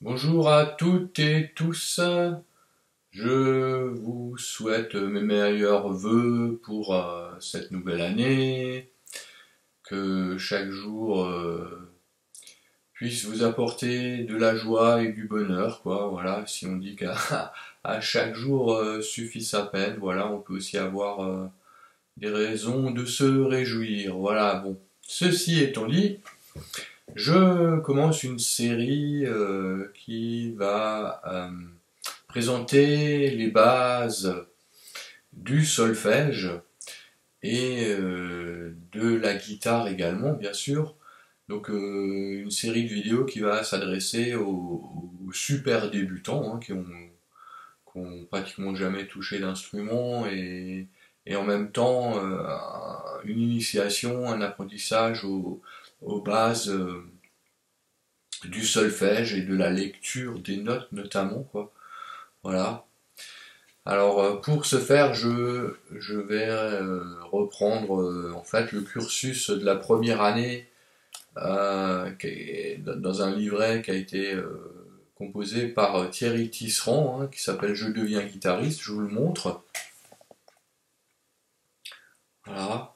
Bonjour à toutes et tous, je vous souhaite mes meilleurs vœux pour cette nouvelle année, que chaque jour puisse vous apporter de la joie et du bonheur, quoi. Voilà, si on dit qu'à à chaque jour suffit sa peine, voilà, on peut aussi avoir des raisons de se réjouir. Voilà, bon. Ceci étant dit, je commence une série qui va présenter les bases du solfège et de la guitare également, bien sûr. Donc une série de vidéos qui va s'adresser aux super débutants qui ont pratiquement jamais touché d'instrument et en même temps une initiation, un apprentissage aux bases du solfège et de la lecture des notes notamment, quoi. Voilà. Alors pour ce faire, je vais reprendre en fait le cursus de la première année dans un livret qui a été composé par Thierry Tisserand, qui s'appelle Je deviens guitariste. Je vous le montre. Voilà.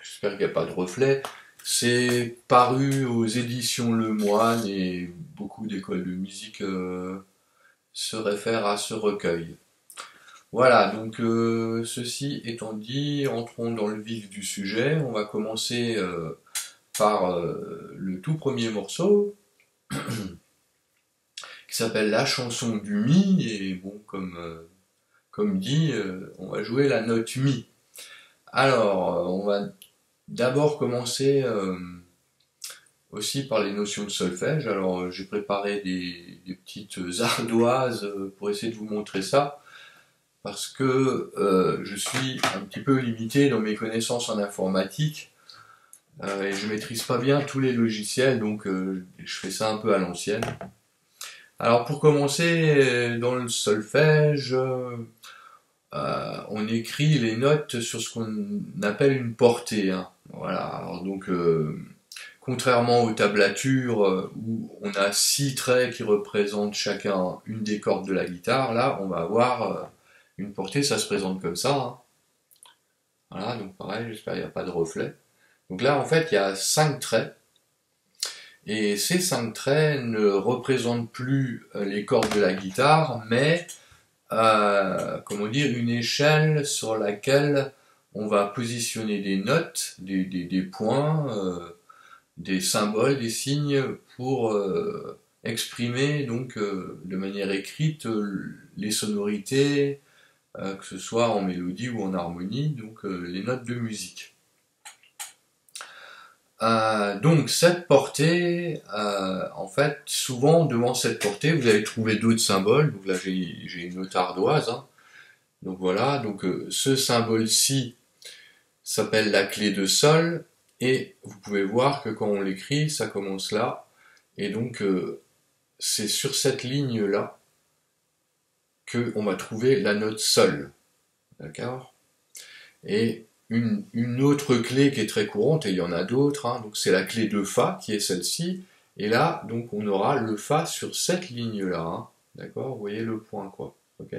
J'espère qu'il n'y a pas de reflet. C'est paru aux éditions Le Moine et beaucoup d'écoles de musique se réfèrent à ce recueil. Voilà, donc ceci étant dit, entrons dans le vif du sujet. On va commencer par le tout premier morceau qui s'appelle La chanson du Mi. Et bon, comme dit, on va jouer la note Mi. Alors, on va d'abord commencer aussi par les notions de solfège. Alors, j'ai préparé des petites ardoises pour essayer de vous montrer ça. Parce que je suis un petit peu limité dans mes connaissances en informatique et je maîtrise pas bien tous les logiciels, donc je fais ça un peu à l'ancienne. Alors pour commencer, dans le solfège, on écrit les notes sur ce qu'on appelle une portée, hein. Voilà. Alors donc contrairement aux tablatures où on a 6 traits qui représentent chacun une des cordes de la guitare, là on va avoir une portée, ça se présente comme ça, hein. Voilà, donc pareil, j'espère qu'il n'y a pas de reflet. Donc là, en fait, il y a 5 traits. Et ces 5 traits ne représentent plus les cordes de la guitare, mais, comment dire, une échelle sur laquelle on va positionner des notes, des points, des symboles, des signes pour exprimer donc de manière écrite les sonorités, que ce soit en mélodie ou en harmonie, donc les notes de musique. Donc cette portée, en fait, souvent devant cette portée, vous allez trouver d'autres symboles. Donc là, j'ai une note ardoise, hein. Donc voilà, donc ce symbole-ci s'appelle la clé de sol, et vous pouvez voir que quand on l'écrit, ça commence là, et donc c'est sur cette ligne-là qu'on va trouver la note sol, d'accord? Et une autre clé qui est très courante, et il y en a d'autres, hein, donc c'est la clé de Fa qui est celle-ci, et là, donc on aura le Fa sur cette ligne-là, hein, d'accord? Vous voyez le point, quoi, ok?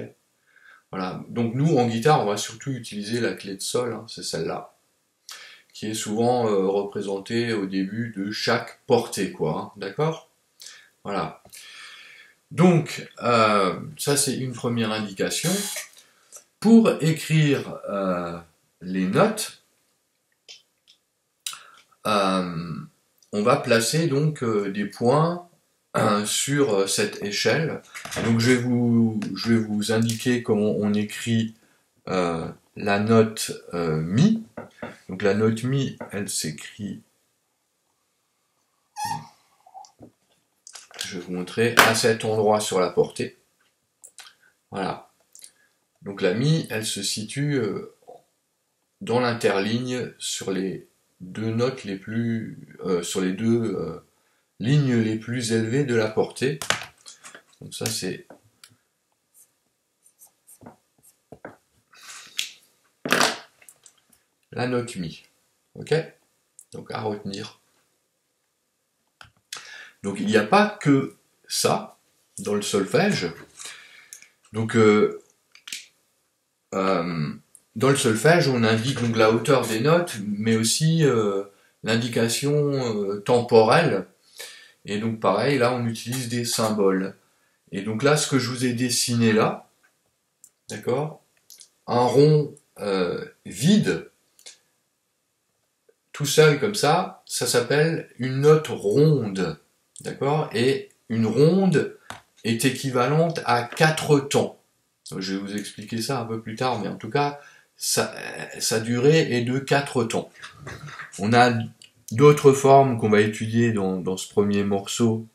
Voilà, donc nous en guitare, on va surtout utiliser la clé de Sol, hein, c'est celle-là, qui est souvent représentée au début de chaque portée, quoi, hein, d'accord? Voilà. Donc, ça c'est une première indication. Pour écrire les notes, on va placer donc des points sur cette échelle. Donc je vais vous indiquer comment on écrit la note Mi. Donc la note Mi, elle s'écrit, je vais vous montrer, à cet endroit sur la portée. Voilà. Donc la Mi, elle se situe dans l'interligne sur les deux notes les plus, sur les deux lignes les plus élevées de la portée. Donc ça c'est la note Mi. Ok? Donc à retenir. Donc il n'y a pas que ça dans le solfège. Donc dans le solfège, on indique donc la hauteur des notes, mais aussi l'indication temporelle. Et donc pareil, là on utilise des symboles. Et donc là, ce que je vous ai dessiné là, d'accord, un rond vide, tout seul comme ça s'appelle une note ronde, d'accord. Et une ronde est équivalente à 4 temps. Je vais vous expliquer ça un peu plus tard, mais en tout cas, sa durée est de 4 temps. On a d'autres formes qu'on va étudier dans ce premier morceau,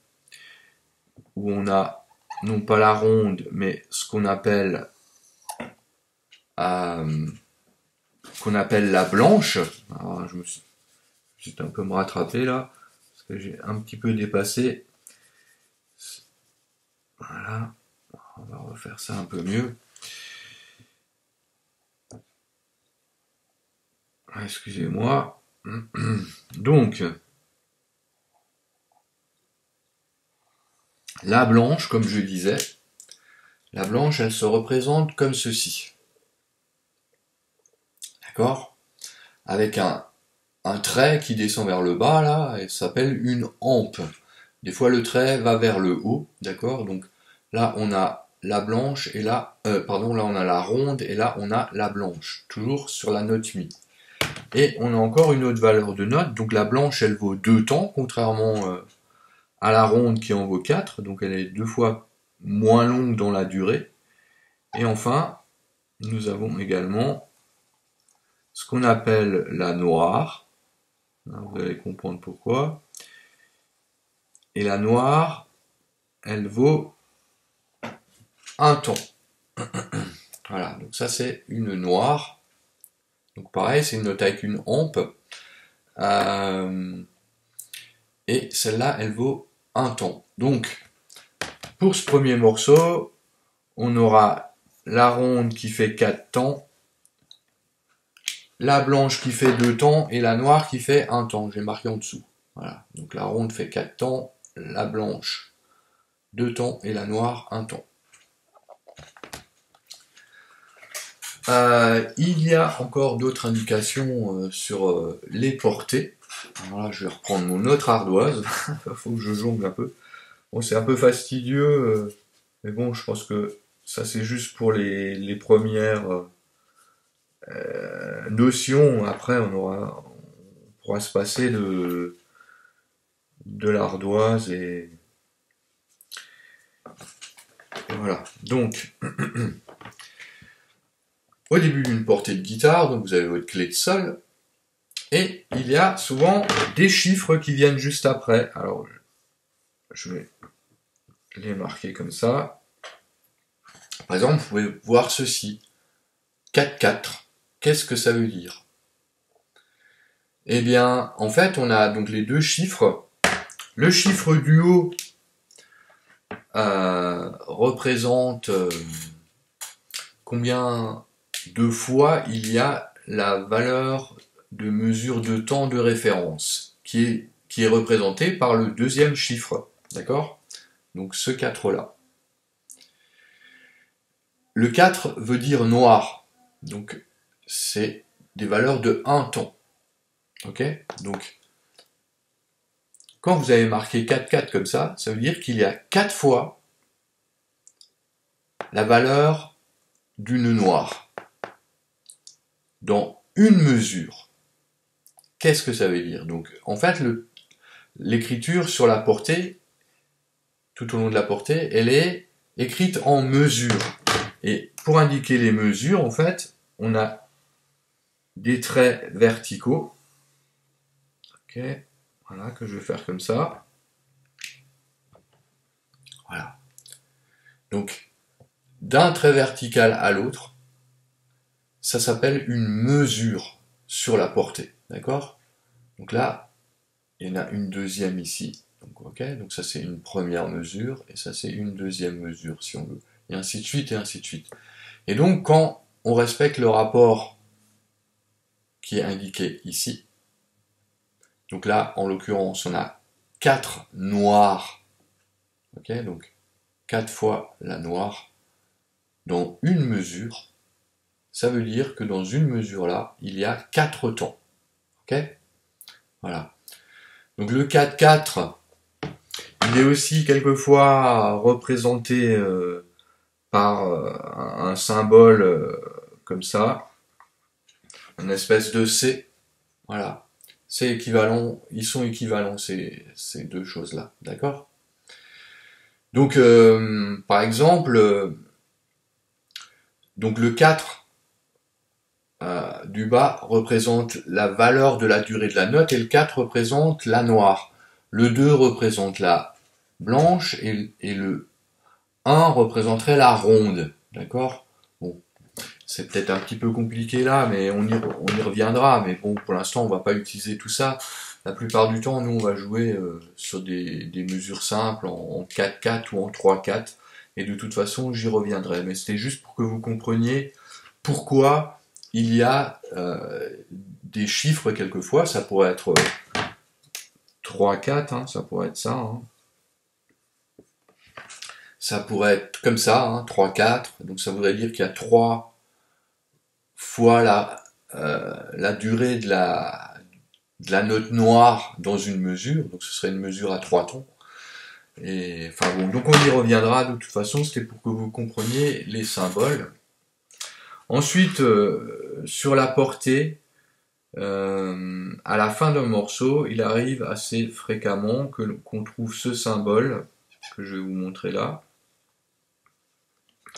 où on a non pas la ronde, mais ce qu'on appelle la blanche. Alors, je me suis un peu me rattraper là, parce que j'ai un petit peu dépassé. Voilà, on va refaire ça un peu mieux. Excusez-moi. Donc, la blanche, comme je disais, la blanche, elle se représente comme ceci. D'accord? Avec un trait qui descend vers le bas, là, et ça s'appelle une hampe. Des fois, le trait va vers le haut, d'accord? Donc là, on a la blanche, et là, là, on a la ronde, et là, on a la blanche. Toujours sur la note mi. Et on a encore une autre valeur de note. Donc la blanche, elle vaut 2 temps, contrairement à la ronde qui en vaut 4. Donc elle est 2 fois moins longue dans la durée. Et enfin, nous avons également ce qu'on appelle la noire. Vous allez comprendre pourquoi. Et la noire, elle vaut 1 temps. Voilà, donc ça c'est une noire. Donc pareil, c'est une note avec une hampe. Et celle-là, elle vaut 1 temps. Donc, pour ce premier morceau, on aura la ronde qui fait 4 temps, la blanche qui fait 2 temps, et la noire qui fait 1 temps. J'ai marqué en dessous. Voilà. Donc la ronde fait 4 temps, la blanche 2 temps, et la noire 1 temps. Il y a encore d'autres indications sur les portées. Alors là, je vais reprendre mon autre ardoise. Il faut que je jongle un peu. Bon, c'est un peu fastidieux, mais bon, je pense que ça c'est juste pour les premières notions. Après, on pourra se passer de l'ardoise et voilà. Donc, au début d'une portée de guitare, donc vous avez votre clé de sol, et il y a souvent des chiffres qui viennent juste après. Alors, je vais les marquer comme ça. Par exemple, vous pouvez voir ceci. 4-4. Qu'est-ce que ça veut dire? Eh bien, en fait, on a donc les deux chiffres. Le chiffre du haut représente combien de fois il y a la valeur de mesure de temps de référence qui est représentée par le deuxième chiffre. D'accord? Donc ce 4-là. Le 4 veut dire noir. Donc c'est des valeurs de 1 temps. Ok? Donc quand vous avez marqué 4-4 comme ça veut dire qu'il y a 4 fois la valeur d'une noire dans une mesure. Qu'est-ce que ça veut dire? Donc, en fait, l'écriture sur la portée, tout au long de la portée, elle est écrite en mesures. Et pour indiquer les mesures, en fait, on a des traits verticaux. Ok, voilà, que je vais faire comme ça. Voilà. Donc, d'un trait vertical à l'autre, ça s'appelle une mesure sur la portée. D'accord? Donc là, il y en a une deuxième ici. Donc, ok, donc ça c'est une première mesure, et ça c'est une deuxième mesure, si on veut. Et ainsi de suite, et ainsi de suite. Et donc, quand on respecte le rapport qui est indiqué ici, donc là, en l'occurrence, on a 4 noirs, ok, donc 4 fois la noire dans une mesure, ça veut dire que dans une mesure là, il y a 4 temps, ok, voilà. Donc le 4-4, il est aussi quelquefois représenté par un symbole comme ça, une espèce de C, voilà. C'est équivalent, ils sont équivalents ces deux choses-là, d'accord? Donc, par exemple, donc le 4 du bas représente la valeur de la durée de la note et le 4 représente la noire. Le 2 représente la blanche et le 1 représenterait la ronde, d'accord? Bon, c'est peut-être un petit peu compliqué là, mais on y reviendra. Mais bon, pour l'instant, on va pas utiliser tout ça. La plupart du temps, nous, on va jouer sur des mesures simples en 4-4 ou en 3-4. Et de toute façon, j'y reviendrai. Mais c'était juste pour que vous compreniez pourquoi il y a des chiffres quelquefois. Ça pourrait être 3-4, hein, ça pourrait être ça. Hein. Ça pourrait être comme ça, hein, 3-4. Donc ça voudrait dire qu'il y a 3 fois la durée de la note noire dans une mesure, donc ce serait une mesure à 3 tons. Et enfin bon, donc on y reviendra de toute façon, c'était pour que vous compreniez les symboles. Ensuite, sur la portée, à la fin d'un morceau, il arrive assez fréquemment qu'on trouve ce symbole, que je vais vous montrer là.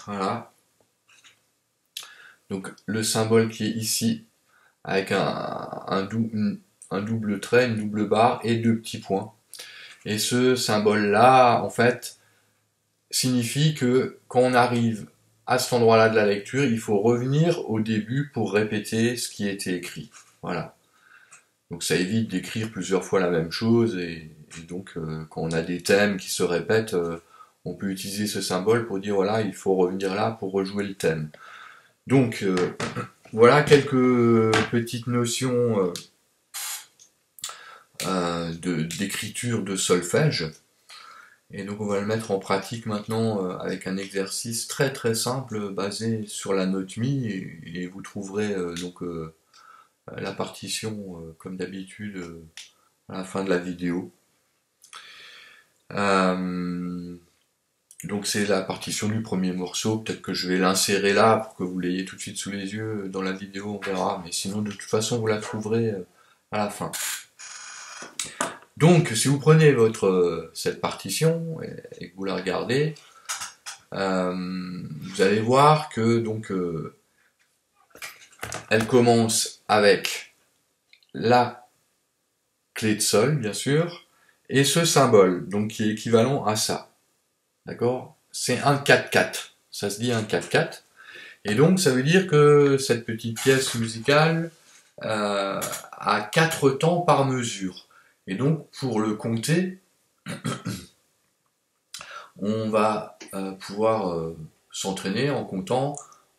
Voilà. Donc le symbole qui est ici, avec un double trait, une double barre et 2 petits points. Et ce symbole-là, en fait, signifie que quand on arrive à cet endroit-là de la lecture, il faut revenir au début pour répéter ce qui était écrit. Voilà. Donc ça évite d'écrire plusieurs fois la même chose, et donc quand on a des thèmes qui se répètent, on peut utiliser ce symbole pour dire voilà, il faut revenir là pour rejouer le thème. Donc voilà quelques petites notions d'écriture de solfège. Et donc on va le mettre en pratique maintenant avec un exercice très très simple basé sur la note mi, et vous trouverez donc la partition comme d'habitude à la fin de la vidéo. Donc c'est la partition du premier morceau, peut-être que je vais l'insérer là pour que vous l'ayez tout de suite sous les yeux dans la vidéo, on verra, mais sinon de toute façon vous la trouverez à la fin. Donc si vous prenez cette partition et que vous la regardez, vous allez voir que donc elle commence avec la clé de sol bien sûr et ce symbole donc qui est équivalent à ça. D'accord? C'est un 4-4. Ça se dit un 4-4. Et donc, ça veut dire que cette petite pièce musicale a 4 temps par mesure. Et donc, pour le compter, on va pouvoir s'entraîner en comptant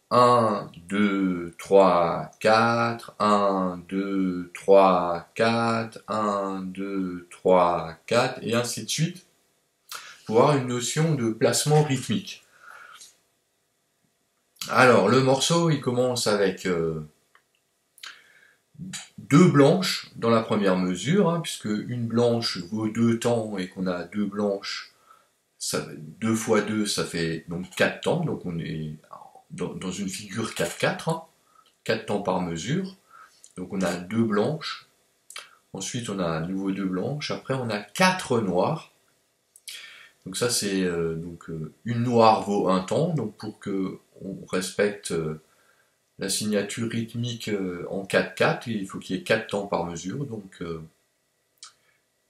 1, 2, 3, 4, 1, 2, 3, 4, 1, 2, 3, 4, et ainsi de suite, pour avoir une notion de placement rythmique. Alors, le morceau, il commence avec 2 blanches dans la première mesure, hein, puisque une blanche vaut 2 temps et qu'on a 2 blanches, 2 fois 2, ça fait donc 4 temps, donc on est dans une figure 4-4, hein, 4 temps par mesure, donc on a 2 blanches, ensuite on a à nouveau 2 blanches, après on a 4 noires. Donc ça c'est une noire vaut un temps, donc pour que on respecte la signature rythmique en 4-4, il faut qu'il y ait 4 temps par mesure, donc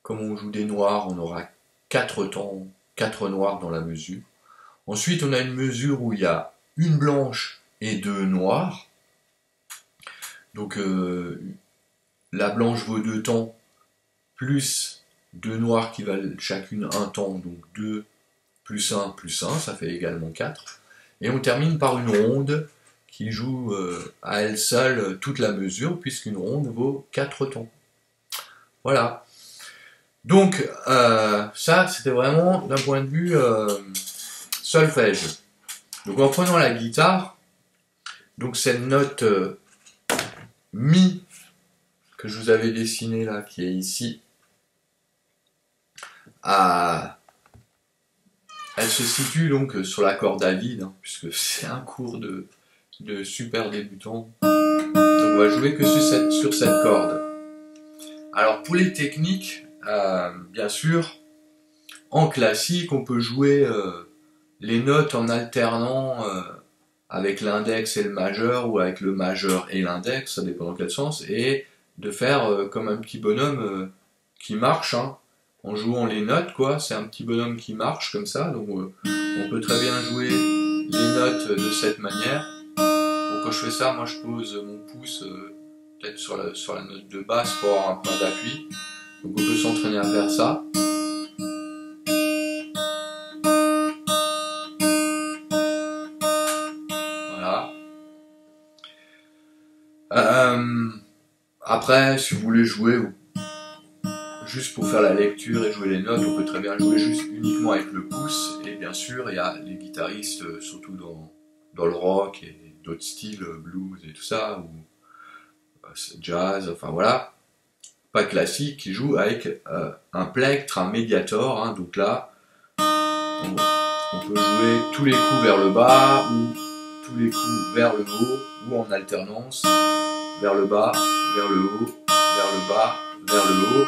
comme on joue des noirs, on aura 4 temps, 4 noirs dans la mesure. Ensuite on a une mesure où il y a une blanche et 2 noirs, donc la blanche vaut 2 temps, plus 2 noirs qui valent chacune un temps, donc 2 plus 1 plus 1, ça fait également 4. Et on termine par une ronde qui joue à elle seule toute la mesure, puisqu'une ronde vaut 4 temps. Voilà. Donc, ça, c'était vraiment d'un point de vue solfège. Donc, en prenant la guitare, donc cette note Mi que je vous avais dessinée là, qui est ici, elle se situe donc sur la corde à vide, hein, puisque c'est un cours de super débutant. Donc, on va jouer que sur cette corde. Alors, pour les techniques, bien sûr, en classique, on peut jouer les notes en alternant avec l'index et le majeur, ou avec le majeur et l'index, ça dépend dans quel sens, et de faire comme un petit bonhomme qui marche, hein, en jouant les notes, quoi. C'est un petit bonhomme qui marche comme ça, donc on peut très bien jouer les notes de cette manière. Donc quand je fais ça, moi je pose mon pouce peut-être sur la note de basse pour avoir un point d'appui. Donc on peut s'entraîner à faire ça. Voilà. Après, si vous voulez jouer juste pour faire la lecture et jouer les notes, on peut très bien jouer juste uniquement avec le pouce. Et bien sûr, il y a les guitaristes, surtout dans le rock et d'autres styles, blues et tout ça, ou jazz, enfin voilà, pas classique, qui jouent avec un plectre, un médiator. Hein, donc là, on peut jouer tous les coups vers le bas ou tous les coups vers le haut, ou en alternance, vers le bas, vers le haut, vers le bas, vers le haut.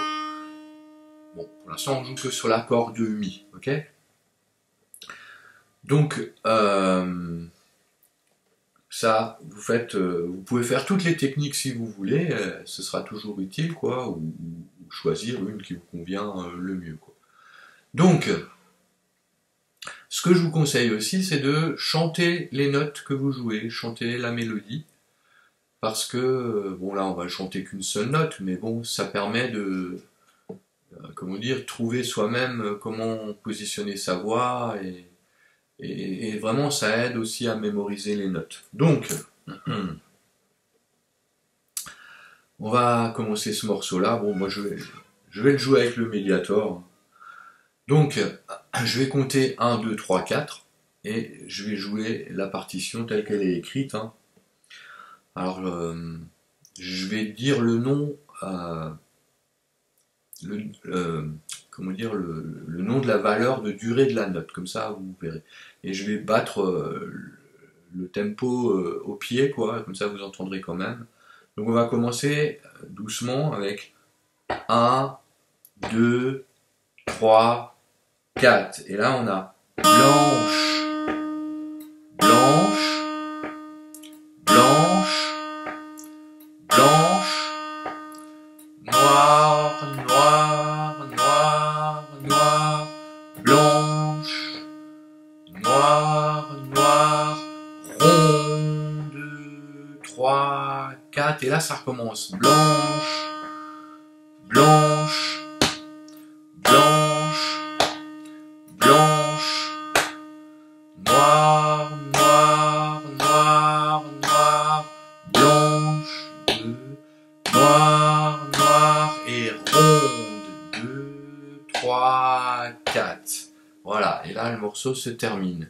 Bon, pour l'instant, on joue que sur l'accord de Mi, ok? Donc, ça, vous pouvez faire toutes les techniques si vous voulez, ce sera toujours utile, quoi, ou choisir une qui vous convient le mieux, quoi. Donc, ce que je vous conseille aussi, c'est de chanter les notes que vous jouez, chanter la mélodie, parce que, bon là, on va chanter qu'une seule note, mais bon, ça permet de, comment dire, trouver soi-même comment positionner sa voix, et vraiment ça aide aussi à mémoriser les notes. Donc, on va commencer ce morceau-là. Bon, moi je vais le jouer avec le médiator. Donc, je vais compter 1, 2, 3, 4, et je vais jouer la partition telle qu'elle est écrite. Hein. Alors, je vais dire le nom, comment dire, le nom de la valeur de durée de la note, comme ça vous verrez. Et je vais battre le tempo au pied, quoi, comme ça vous entendrez quand même. Donc on va commencer doucement avec 1, 2, 3, 4. Et là on a blanche, blanche, blanche, blanche, noir, noir, noir, noir, blanche, noir, noir, rond, 2, 3, 4, et là ça recommence. Blanche, blanche, blanche, blanche, noir, noir, noir, noir, blanche, 2, noir, noir, et ronde, 2, 3, 4. Voilà, et là le morceau se termine.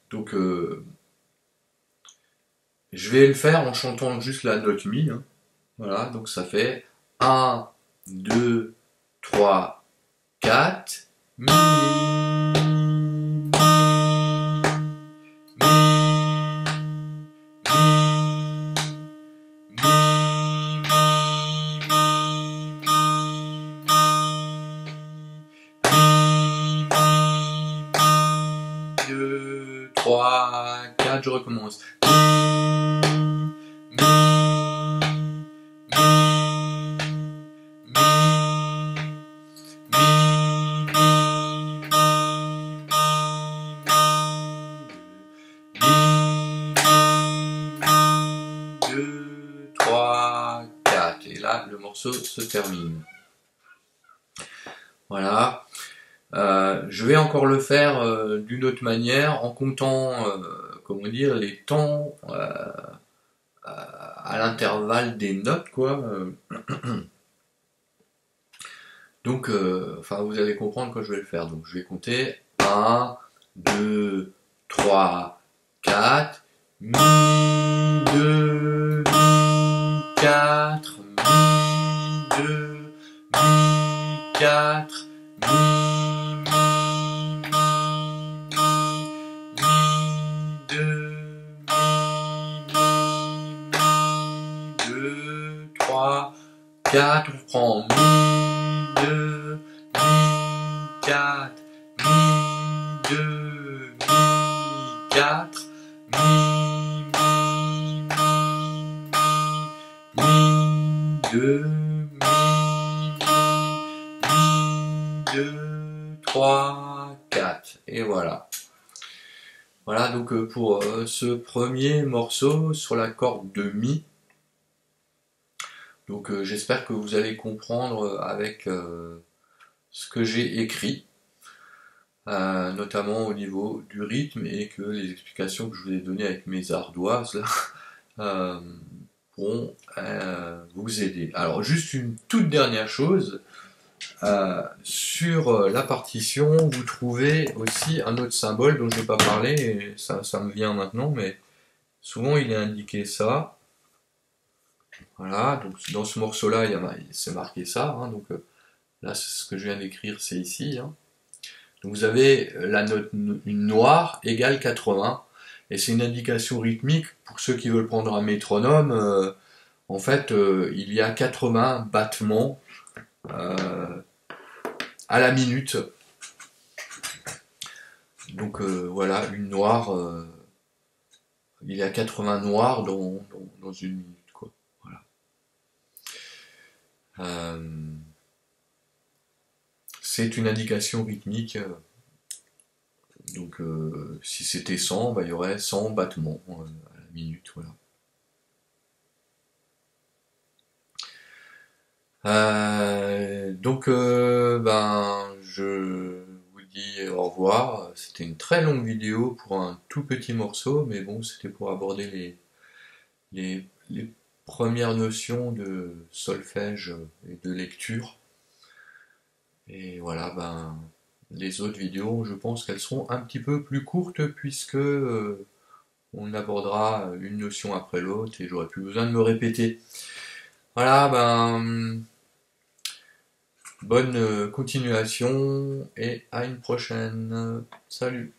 Donc, je vais le faire en chantant juste la note Mi. Hein. Voilà, donc ça fait 1, 2, 3, 4, Mi, Mi, Mi, Mi, 2, 3, 4, je recommence. Et là, le morceau se termine. Voilà. Je vais encore le faire d'une autre manière, en comptant, comment dire, les temps à l'intervalle des notes, quoi. Donc, enfin, vous allez comprendre quand je vais le faire. Donc, je vais compter 1, 2, 3, 4, mi, 2, mi, 4, mi, 2, mi, 4, mi, mi, mi, mi, 2, mi, 2, 3, 4, on prend mi, 2, mi, 4, mi, 2, mi, 4, mi, mi, mi, mi, 2, mi, 2, 3, 4. Et voilà. Voilà donc pour ce premier morceau sur la corde de Mi. Donc j'espère que vous allez comprendre avec ce que j'ai écrit, notamment au niveau du rythme, et que les explications que je vous ai données avec mes ardoises là, pourront vous aider. Alors juste une toute dernière chose, sur la partition vous trouvez aussi un autre symbole dont je n'ai pas parlé, et ça me vient maintenant, mais souvent il est indiqué ça. Voilà, donc dans ce morceau-là, c'est marqué ça, hein, donc là, ce que je viens d'écrire, c'est ici. Hein. Donc vous avez la note une noire égale 80, et c'est une indication rythmique pour ceux qui veulent prendre un métronome. En fait, il y a 80 battements à la minute. Donc voilà, une noire, il y a 80 noirs dans une minute. Quoi. Voilà. C'est une indication rythmique. Donc si c'était 100, bah, il y aurait 100 battements à la minute. Voilà. Donc ben je vous dis au revoir. C'était une très longue vidéo pour un tout petit morceau, mais bon, c'était pour aborder les premières notions de solfège et de lecture. Et voilà, ben les autres vidéos, je pense qu'elles seront un petit peu plus courtes puisque on abordera une notion après l'autre et j'aurai plus besoin de me répéter. Voilà, ben bonne continuation et à une prochaine. Salut!